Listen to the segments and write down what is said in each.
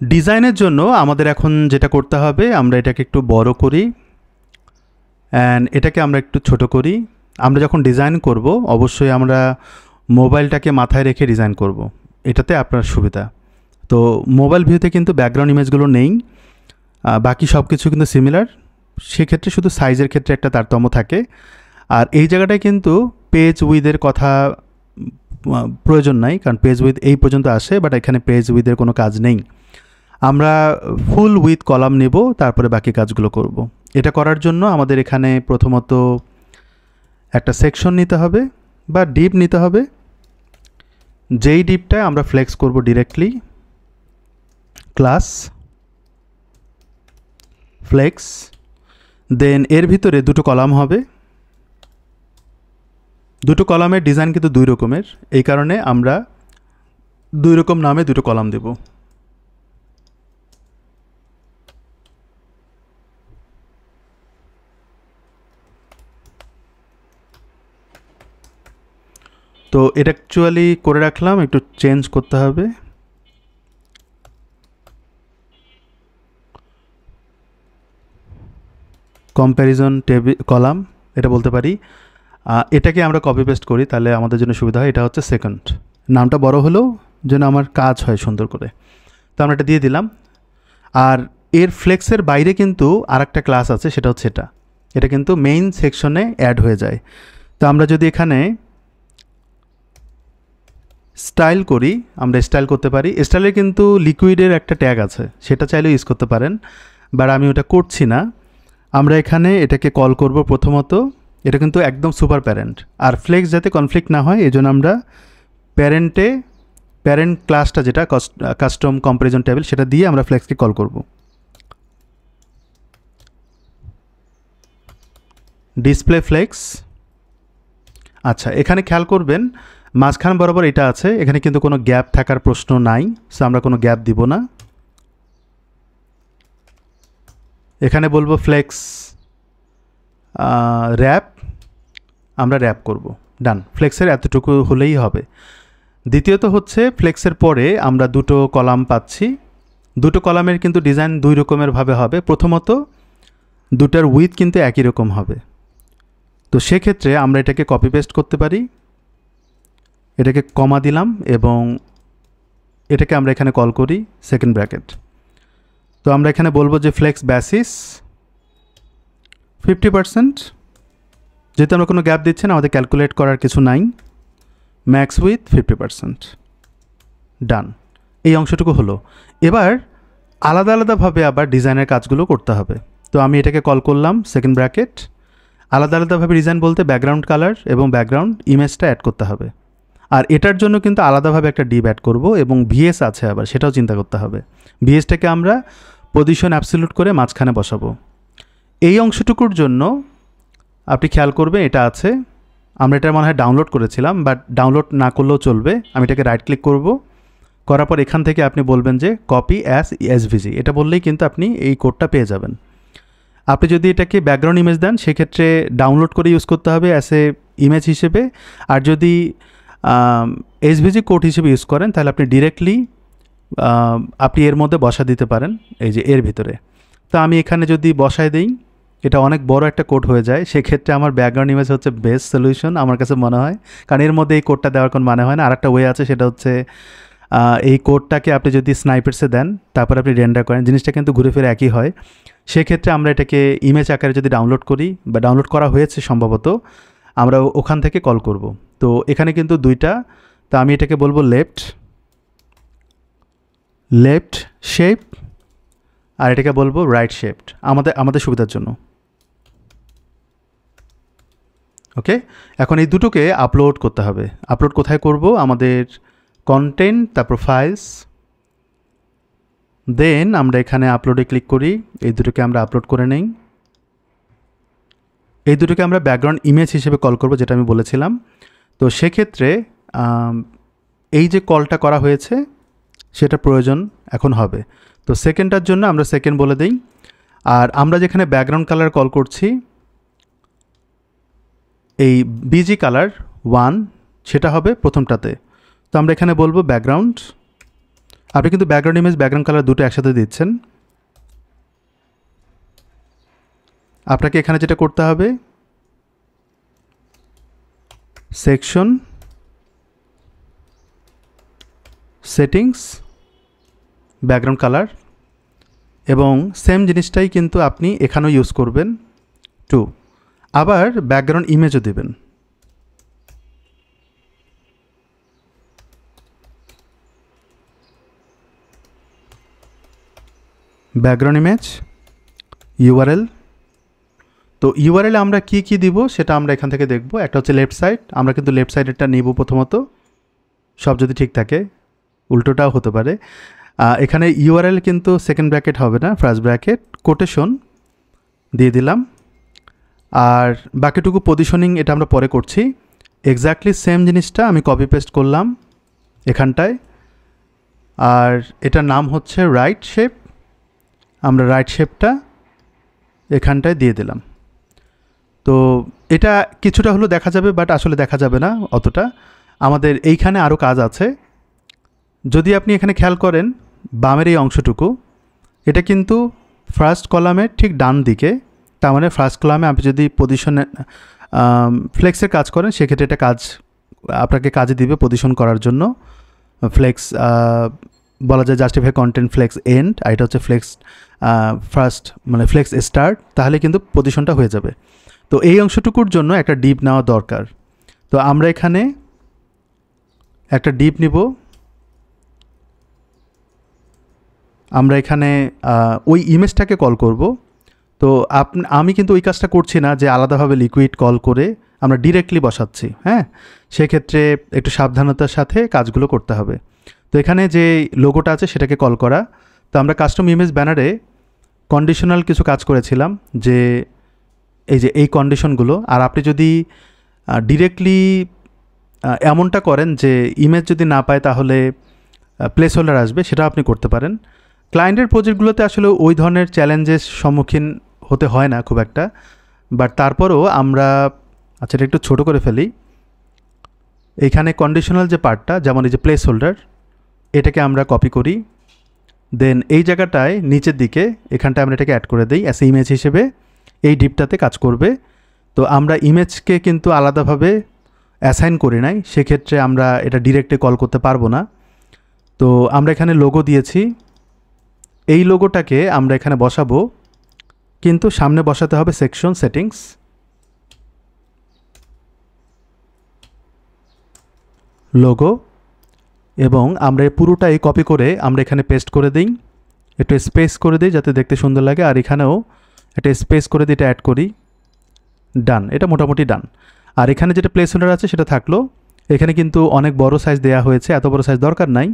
ডিজাইনের জন্য আমাদের এখন যেটা করতে হবে, আমরা এটাকে একটু বড় করি অ্যান্ড এটাকে আমরা একটু ছোট করি। আমরা যখন ডিজাইন করব অবশ্যই আমরা মোবাইলটাকে মাথায় রেখে ডিজাইন করব, এটাতে আপনার সুবিধা। তো মোবাইল ভিউতে কিন্তু ব্যাকগ্রাউন্ড ইমেজগুলো নেই, বাকি সব কিছু কিন্তু সিমিলার। সেক্ষেত্রে শুধু সাইজের ক্ষেত্রে একটা তারতম্য থাকে। আর এই জায়গাটায় কিন্তু পেজ উইথের কথা প্রয়োজন নাই, কারণ পেজ উইথ এই পর্যন্ত আসে, বাট এখানে পেজ উইথের কোনো কাজ নেই। আমরা ফুল উইথ কলাম নেব, তারপরে বাকি কাজগুলো করব। এটা করার জন্য আমাদের এখানে প্রথমত একটা সেকশন নিতে হবে বা ডিপ নিতে হবে, যেই ডিপটা আমরা ফ্লেক্স করব ডিরেক্টলি। ক্লাস ফ্লেক্স, দেন এর ভিতরে দুটো কলাম হবে। দুটো কলামের ডিজাইন কিন্তু দুই রকমের, এই কারণে আমরা দুই রকম নামে দুটো কলাম দেব। তো এটা অ্যাকচুয়ালি করে রাখলাম, একটু চেঞ্জ করতে হবে। কম্প্যারিজন টেবিল কলাম এটা বলতে পারি। এটাকে আমরা কপি পেস্ট করি, তাহলে আমাদের জন্য সুবিধা হয়। এটা হচ্ছে সেকেন্ড, নামটা বড় হলেও যেন আমার কাজ হয় সুন্দর করে। তো আমরা এটা দিয়ে দিলাম। আর এর ফ্লেক্সের বাইরে কিন্তু আরেকটা ক্লাস আছে, সেটা হচ্ছে এটা কিন্তু মেইন সেকশনে অ্যাড হয়ে যায়। তো আমরা যদি এখানে স্টাইল করি, আমরা স্টাইল করতে পারি। স্টাইলে কিন্তু লিকুইডের একটা ট্যাগ আছে, সেটা চাইলেও ইউজ করতে পারেন, বাট আমি ওটা করছি না। আমরা এখানে এটাকে কল করব প্রথমত। এটা কিন্তু একদম সুপার প্যারেন্ট, আর ফ্লেক্স যাতে কনফ্লিক্ট না হয় এই জন্য আমরা প্যারেন্ট ক্লাসটা যেটা কাস্টম কম্পারিজন টেবিল, সেটা দিয়ে আমরা ফ্লেক্সকে কল করব। Display flakes. আচ্ছা, এখানে খেয়াল করবেন মাঝখান বরাবর এটা আছে, এখানে কিন্তু কোনো গ্যাপ থাকার প্রশ্ন নাই, সো আমরা কোনো গ্যাপ দিব না। এখানে বলবো ফ্লেক্স র্যাপ, আমরা র্যাপ করব। ডান, ফ্লেক্সের এতটুকু হলেই হবে। দ্বিতীয়ত হচ্ছে ফ্লেক্সের পরে আমরা দুটো কলাম পাচ্ছি। দুটো কলামের কিন্তু ডিজাইন দুই রকমের ভাবে হবে। প্রথমত দুটার উইথ কিন্তু একই রকম হবে। তো সেক্ষেত্রে আমরা এটাকে কপি পেস্ট করতে পারি, এটাকে কমা দিলাম এবং এটাকে আমরা এখানে কল করি সেকেন্ড ব্র্যাকেট। তো আমরা এখানে বলবো যে ফ্লেক্স বেসিস 50%, যেহেতু আমরা কোনো গ্যাপ দিচ্ছি না, আমাদের ক্যালকুলেট করার কিছু নাই। Max with 50%। ডান, এই অংশটুকু হলো। এবার আলাদা আলাদাভাবে আবার ডিজাইনের কাজগুলো করতে হবে। তো আমি এটাকে কল করলাম সেকেন্ড ব্র্যাকেট। আলাদা আলাদাভাবে ডিজাইন বলতে ব্যাকগ্রাউন্ড কালার এবং ব্যাকগ্রাউন্ড ইমেজটা অ্যাড করতে হবে। আর এটার জন্য কিন্তু আলাদাভাবে একটা ডিপ অ্যাড করব, এবং ভিএস আছে আবার, সেটাও চিন্তা করতে হবে। ভিএসটাকে আমরা পজিশন অ্যাবসলিউট করে মাঝখানে বসাবো। এই অংশটুকুর জন্য আপনি খেয়াল করবেন এটা আছে, আমরা এটা মনে হয় ডাউনলোড করেছিলাম, বাট ডাউনলোড না করলেও চলবে। আমি এটাকে রাইট ক্লিক করব, করার পর এখান থেকে আপনি বলবেন যে কপি অ্যাজ এসভিজি, এটা বললেই কিন্তু আপনি এই কোডটা পেয়ে যাবেন। আপনি যদি এটাকে ব্যাকগ্রাউন্ড ইমেজ দেন, সেক্ষেত্রে ডাউনলোড করে ইউজ করতে হবে অ্যাজ এ ইমেজ হিসেবে। আর যদি এসভিজি কোড হিসেবে ইউজ করেন, তাহলে আপনি ডিরেক্টলি আপনি এর মধ্যে বসা দিতে পারেন, এই যে এর ভিতরে। তো আমি এখানে যদি বসায় দিই, এটা অনেক বড় একটা কোড হয়ে যায়। সেক্ষেত্রে আমার ব্যাকগ্রাউন্ড ইমেজ হচ্ছে বেস্ট সলিউশন আমার কাছে মনে হয়, কারণ এর মধ্যে এই কোডটা দেওয়ার কোনো মানে হয় না। আর একটা ওয়ে আছে, সেটা হচ্ছে এই কোডটাকে আপনি যদি স্নাইপার্সে দেন, তারপর আপনি রেন্ডার করেন, জিনিসটা কিন্তু ঘুরে ফিরে একই হয়। সেক্ষেত্রে আমরা এটাকে ইমেজ আকারে যদি ডাউনলোড করি, বা ডাউনলোড করা হয়েছে সম্ভবত, আমরা ওখান থেকে কল করব। তো এখানে কিন্তু দুইটা, তো আমি এটাকে বলবো লেফট শেপ, আর এটাকে বলবো রাইট শেপড, আমাদের সুবিধার জন্য। ওকে, এখন এই দুটোকে আপলোড করতে হবে। আপলোড কোথায় করব? আমাদের কন্টেন্ট, তারপর ফাইলস, দেন আমরা এখানে আপলোডে ক্লিক করি। এই দুটোকে আমরা আপলোড করে নেই। এই দুটোকে আমরা ব্যাকগ্রাউন্ড ইমেজ হিসেবে কল করব, যেটা আমি বলেছিলাম। তো সেক্ষেত্রে এই যে কলটা করা হয়েছে, সেটা প্রয়োজন এখন হবে। তো সেকেন্ডটার জন্য আমরা সেকেন্ড বলে দিই। আর আমরা যেখানে ব্যাকগ্রাউন্ড কালার কল করছি, এই বিজি কালার 1, সেটা হবে প্রথমটাতে। তো আমরা এখানে বলবো ব্যাকগ্রাউন্ড, আপনি কিন্তু ব্যাকগ্রাউন্ড ইমেজ ব্যাকগ্রাউন্ড কালার দুটো একসাথে দিচ্ছেন। আপনাকে এখানে যেটা করতে হবে, সেকশন, সেটিংস, ব্যাকগ্রাউন্ড কালার, এবং সেম জিনিসটাই কিন্তু আপনি এখানেও ইউজ করবেন। 2 আবার ব্যাকগ্রাউন্ড ইমেজও দেবেন। Background image, URL. তো ইউআরএল আমরা কি কি দিব সেটা আমরা এখান থেকে দেখব। একটা হচ্ছে লেফট সাইড, আমরা কিন্তু লেফট সাইডেরটা নিব প্রথমত, সব যদি ঠিক থাকে, উল্টোটাও হতে পারে। এখানে ইউআরএল কিন্তু সেকেন্ড ব্র্যাকেট হবে না, ফার্স্ট ব্র্যাকেট, কোটেশন দিয়ে দিলাম। আর বাকিটুকু পজিশনিং এটা আমরা পরে করছি। এক্স্যাক্টলি সেম জিনিসটা আমি কপি পেস্ট করলাম এখানটায়, আর এটার নাম হচ্ছে রাইট শেপ। আমরা রাইট শেপটা এখানটায় দিয়ে দিলাম। তো এটা কিছুটা হলো দেখা যাবে, বাট আসলে দেখা যাবে না অতটা। আমাদের এইখানে আরও কাজ আছে। যদি আপনি এখানে খেয়াল করেন বামের এই অংশটুকু, এটা কিন্তু ফার্স্ট কলামের ঠিক ডান দিকে। তার মানে ফার্স্ট কলামে আপনি যদি পজিশনে ফ্লেক্সের কাজ করেন সেক্ষেত্রে এটা কাজ আপনাকে কাজে দিবে পজিশন করার জন্য। ফ্লেক্স বলা যায় জাস্টিফাই কন্টেন্ট ফ্লেক্স এন্ড, আর এটা হচ্ছে ফ্লেক্স ফার্স্ট মানে ফ্লেক্স স্টার্ট, তাহলে কিন্তু পজিশনটা হয়ে যাবে। তো এই অংশটুকুর জন্য একটা ডিপ নেওয়া দরকার। তো আমরা এখানে একটা ডিপ নিব। আমরা এখানে ওই ইমেজটাকে কল করব। তো আমি কিন্তু ওই কাজটা করছি না যে আলাদাভাবে লিকুইড কল করে আমরা ডিরেক্টলি বসাচ্ছি। হ্যাঁ, সেক্ষেত্রে একটু সাবধানতার সাথে কাজগুলো করতে হবে। তো এখানে যে লোগোটা আছে সেটাকে কল করা। তো আমরা কাস্টম ইমেজ ব্যানারে কন্ডিশনাল কিছু কাজ করেছিলাম, যে এই কন্ডিশনগুলো। আর আপনি যদি ডিরেক্টলি এমনটা করেন যে ইমেজ যদি না পায় তাহলে প্লেস হোল্ডার আসবে, সেটাও আপনি করতে পারেন। ক্লায়েন্টের প্রজেক্টগুলোতে আসলে ওই ধরনের চ্যালেঞ্জের সম্মুখীন হতে হয় না খুব একটা, বাট তারপরেও আমরা এটা একটু ছোটো করে ফেলি। এইখানে কন্ডিশনাল যে পার্টটা, যেমন এই যে প্লেস হোল্ডার, এটাকে আমরা কপি করি। দেন এই জায়গাটায় নিচের দিকে এখানটায় আমরা এটাকে অ্যাড করে দিই অ্যাজ ইমেজ হিসেবে, এই ডিপটাতে কাজ করবে। তো আমরা ইমেজকে কিন্তু আলাদাভাবে অ্যাসাইন করি নাই, সেক্ষেত্রে আমরা এটা ডিরেক্টলি কল করতে পারবো না। তো আমরা এখানে লোগো দিয়েছি, এই লোগোটাকে আমরা এখানে বসাবো, কিন্তু সামনে বসাতে হবে সেকশন, সেটিংস, লোগো, এবং আমরা এই পুরোটাই কপি করে আমরা এখানে পেস্ট করে দিই। একটু স্পেস করে দিই যাতে দেখতে সুন্দর লাগে, আর এখানেও একটা স্পেস করে দিয়ে এটা অ্যাড করি। ডান, এটা মোটামুটি ডান। আর এখানে যেটা প্লেস হোল্ডার আছে সেটা থাকলো। এখানে কিন্তু অনেক বড় সাইজ দেওয়া হয়েছে, এত বড় সাইজ দরকার নাই।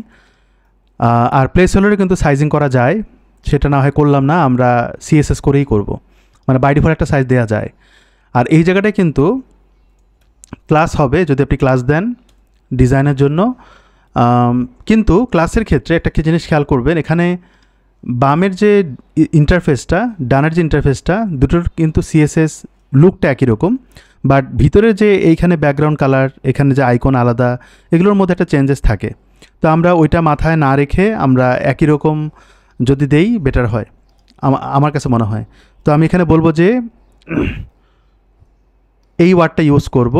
আর প্লেস হোল্ডারে কিন্তু সাইজিং করা যায়, সেটা না হয় করলাম না, আমরা সিএসএস করেই করব, মানে বাই ডিফল্ট একটা সাইজ দেওয়া যায়। আর এই জায়গাটায় কিন্তু ক্লাস হবে যদি আপনি ক্লাস দেন ডিজাইনের জন্য। কিন্তু ক্লাসের ক্ষেত্রে একটা কি জিনিস খেয়াল করবেন, এখানে বামের যে ইন্টারফেসটা, ডানের যে ইন্টারফেসটা, দুটোর কিন্তু সিএসএস লুকটা একই রকম, বাট ভিতরে যে এইখানে ব্যাকগ্রাউন্ড কালার, এখানে যে আইকন আলাদা, এগুলোর মধ্যে একটা চেঞ্জেস থাকে। তো আমরা ওইটা মাথায় না রেখে আমরা একই রকম যদি দেই বেটার হয় আমার কাছে মনে হয়। তো আমি এখানে বলবো যে এই ওয়ার্ডটা ইউজ করব।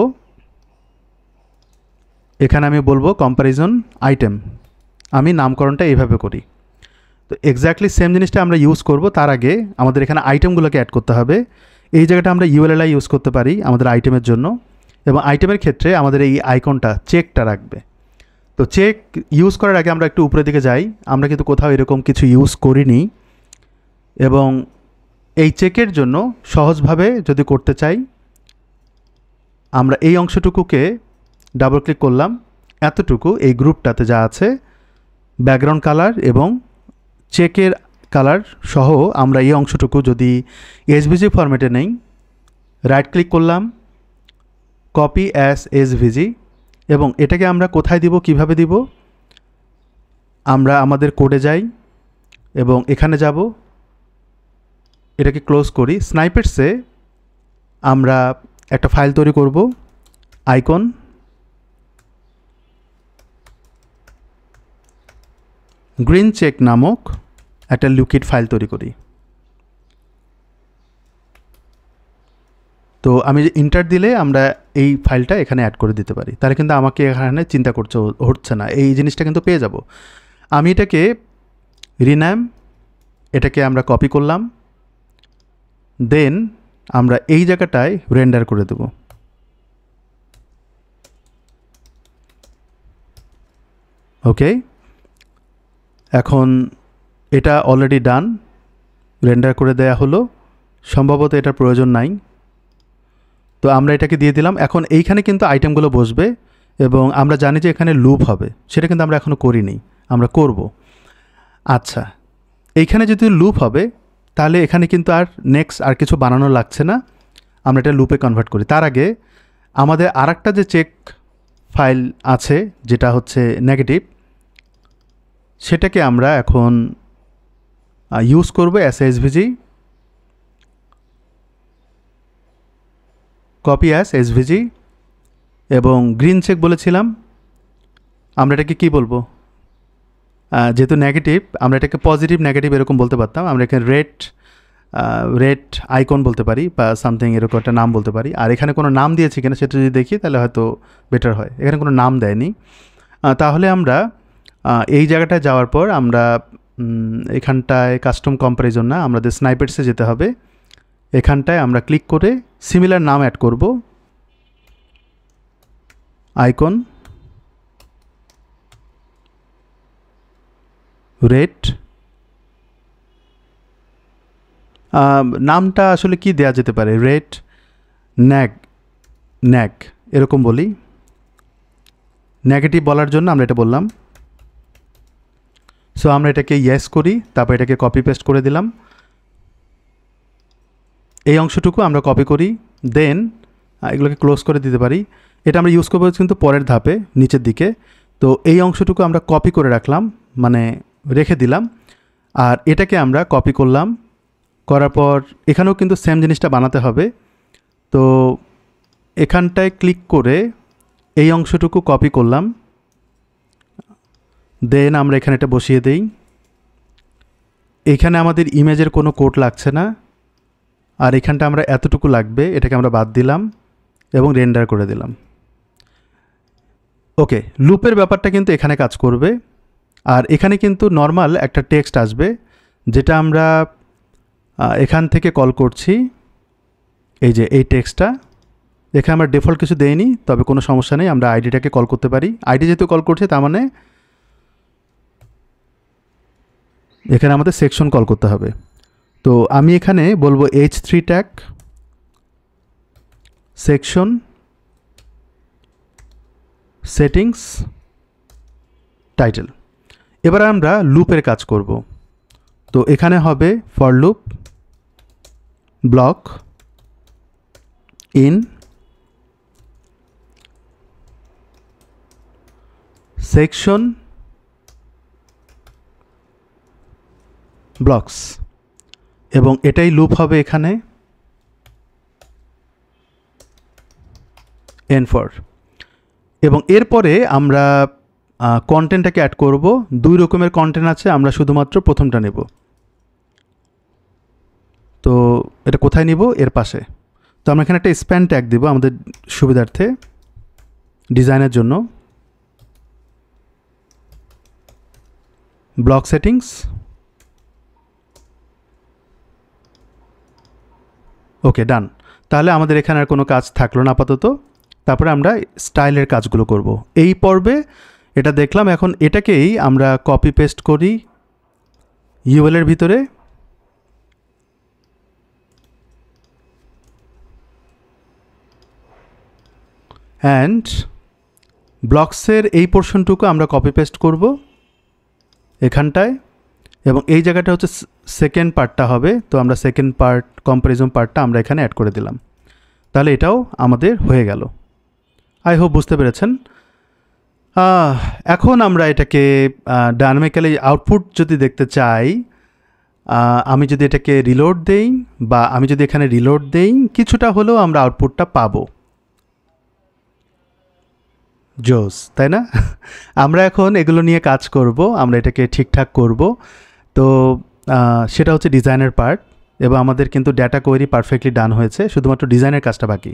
এখানে আমি বলবো কম্প্যারিজন আইটেম, আমি নামকরণটা এইভাবে করি। তো এক্স্যাক্টলি সেম জিনিসটা আমরা ইউজ করব। তার আগে আমাদের এখানে আইটেমগুলোকে অ্যাড করতে হবে। এই জায়গাটা আমরা ইউএলএলআই ইউজ করতে পারি আমাদের আইটেমের জন্য, এবং আইটেমের ক্ষেত্রে আমাদের এই আইকনটা চেকটা রাখবে। তো চেক ইউজ করার আগে আমরা একটু উপরের দিকে যাই, আমরা কিন্তু কোথাও এরকম কিছু ইউজ করিনি। এবং এই চেকের জন্য সহজভাবে যদি করতে চাই, আমরা এই অংশটুকুকে ডাবল ক্লিক করলাম, এতটুকু এই গ্রুপটাতে যা আছে ব্যাকগ্রাউন্ড কালার এবং চেকের কালার সহ, আমরা এই অংশটুকু যদি এসভিজি ফরম্যাটে নেই, রাইট ক্লিক করলাম, কপি অ্যাজ এসভিজি, এবং এটাকে আমরা কোথায় দিব, কিভাবে দিব, আমরা আমাদের কোডে যাই এবং এখানে যাব, এটাকে ক্লোজ করি। স্নাইপেটসে আমরা একটা ফাইল তৈরি করব, আইকন, গ্রিন চেক নামক একটা লিকুইড ফাইল তৈরি করি। তো আমি যে ইন্টার দিলে আমরা এই ফাইলটা এখানে অ্যাড করে দিতে পারি, তাহলে কিন্তু আমাকে এখানে চিন্তা করতে হচ্ছে না, এই জিনিসটা কিন্তু পেয়ে যাব। আমি এটাকে রিনাম, এটাকে আমরা কপি করলাম, দেন আমরা এই জায়গাটায় রেন্ডার করে দেব। ওকে, এখন এটা অলরেডি ডান, রেন্ডার করে দেয়া হলো। সম্ভবত এটার প্রয়োজন নাই, তো আমরা এটাকে দিয়ে দিলাম। এখন এইখানে কিন্তু আইটেমগুলো বসবে এবং আমরা জানি যে এখানে লুপ হবে, সেটা কিন্তু আমরা এখনও করিনি, আমরা করব। আচ্ছা, এইখানে যদি লুপ হবে তাহলে এখানে কিন্তু আর নেক্সট আর কিছু বানানো লাগছে না, আমরা এটা লুপে কনভার্ট করি। তার আগে আমাদের আরেকটা যে চেক ফাইল আছে যেটা হচ্ছে নেগেটিভ, সেটাকে আমরা এখন ইউজ করব as SVG, copy as SVG, এবং গ্রিন চেক বলেছিলাম, আমরা এটাকে কী বলবো, যেহেতু নেগেটিভ আমরা এটাকে পজিটিভ নেগেটিভ এরকম বলতে পারতাম, আমরা এখানে রেড আইকন বলতে পারি বা সামথিং এরকম একটা নাম বলতে পারি। আর এখানে কোনো নাম দিয়েছি কিনা সেটা যদি দেখি তাহলে হয়তো বেটার হয়। এখানে কোনো নাম দেয়নি, তাহলে আমরা এই জায়গাটায় যাওয়ার পর আমরা এখানটায় কাস্টম কম্প্যারিজন না, আমাদের স্নাইপেটসে যেতে হবে। এখানটায় আমরা ক্লিক করে সিমিলার নাম অ্যাড করব, আইকন রেড। নামটা আসলে কি দেয়া যেতে পারে, রেড ন্যাগ এরকম বলি, নেগেটিভ বলার জন্য আমরা এটা বললাম। সো আমরা এটাকে ইয়েস করি, তারপর এটাকে কপি পেস্ট করে দিলাম। এই অংশটুকু আমরা কপি করি, দেন এগুলোকে ক্লোজ করে দিতে পারি। এটা আমরা ইউজ করবো কিন্তু পরের ধাপে নিচের দিকে। তো এই অংশটুকু আমরা কপি করে রাখলাম, মানে রেখে দিলাম, আর এটাকে আমরা কপি করলাম, করার পর এখানেও কিন্তু সেম জিনিসটা বানাতে হবে। তো এখানটায় ক্লিক করে এই অংশটুকু কপি করলাম, দেন আমরা এখানে এটা বসিয়ে দেই। এখানে আমাদের ইমেজের কোনো কোড লাগছে না, আর এখানটা আমরা এতটুকু লাগবে, এটাকে আমরা বাদ দিলাম এবং রেন্ডার করে দিলাম। ওকে, লুপের ব্যাপারটা কিন্তু এখানে কাজ করবে। আর এখানে কিন্তু নর্মাল একটা টেক্সট আসবে, যেটা আমরা এখান থেকে কল করছি। এই যে এই টেক্সটটা, এখানে আমরা ডিফল্ট কিছু দেইনি, তবে কোনো সমস্যা নেই, আমরা আইডিটাকে কল করতে পারি। আইডি যেহেতু কল করছে তার মানে এখানে আমাদের সেকশন কল করতে হবে। তো আমি এখানে বলবো h3 tag section settings title. এবার আমরা লুপের কাজ করব। তো এখানে হবে for loop block in section blocks, এবং এটাই লুপ হবে এখানে এন ফর। এবং এরপরে আমরা কন্টেন্টটাকে অ্যাড করব। দুই রকমের কন্টেন্ট আছে, আমরা শুধুমাত্র প্রথমটা নেব। তো এটা কোথায় নিব, এর পাশে। তো আমরা এখানে একটা স্প্যান ট্যাগ দিব আমাদের সুবিধার্থে, ডিজাইনের জন্য। ব্লক সেটিংস, ওকে ডান। তাহলে আমাদের এখানে আর কোনো কাজ থাকলো না আপাতত। তারপরে আমরা স্টাইলের কাজগুলো করব এই পর্বে। এটা দেখলাম, এখন এটাকেই আমরা কপি পেস্ট করি ইউএলের ভিতরে। অ্যান্ড ব্লকসের এই পোর্শনটুকু আমরা কপি পেস্ট করব এখানটায়, এবং এই জায়গাটা হচ্ছে সেকেন্ড পার্টটা হবে। তো আমরা সেকেন্ড পার্ট কম্প্যারিজন পার্টটা আমরা এখানে অ্যাড করে দিলাম। তাহলে এটাও আমাদের হয়ে গেল। আই হোপ বুঝতে পেরেছেন। এখন আমরা এটাকে ডায়নামিক্যালি আউটপুট যদি দেখতে চাই, আমি যদি এটাকে রিলোড দেই বা আমি যদি এখানে রিলোড দেই, কিছুটা হলেও আমরা আউটপুটটা পাবো। জোস, তাই না? আমরা এখন এগুলো নিয়ে কাজ করব, আমরা এটাকে ঠিকঠাক করব। তো সেটা হচ্ছে ডিজাইনের পার্ট, এবং আমাদের কিন্তু ডেটা কোয়েরি পারফেক্টলি ডান হয়েছে, শুধুমাত্র ডিজাইনের কাজটা বাকি।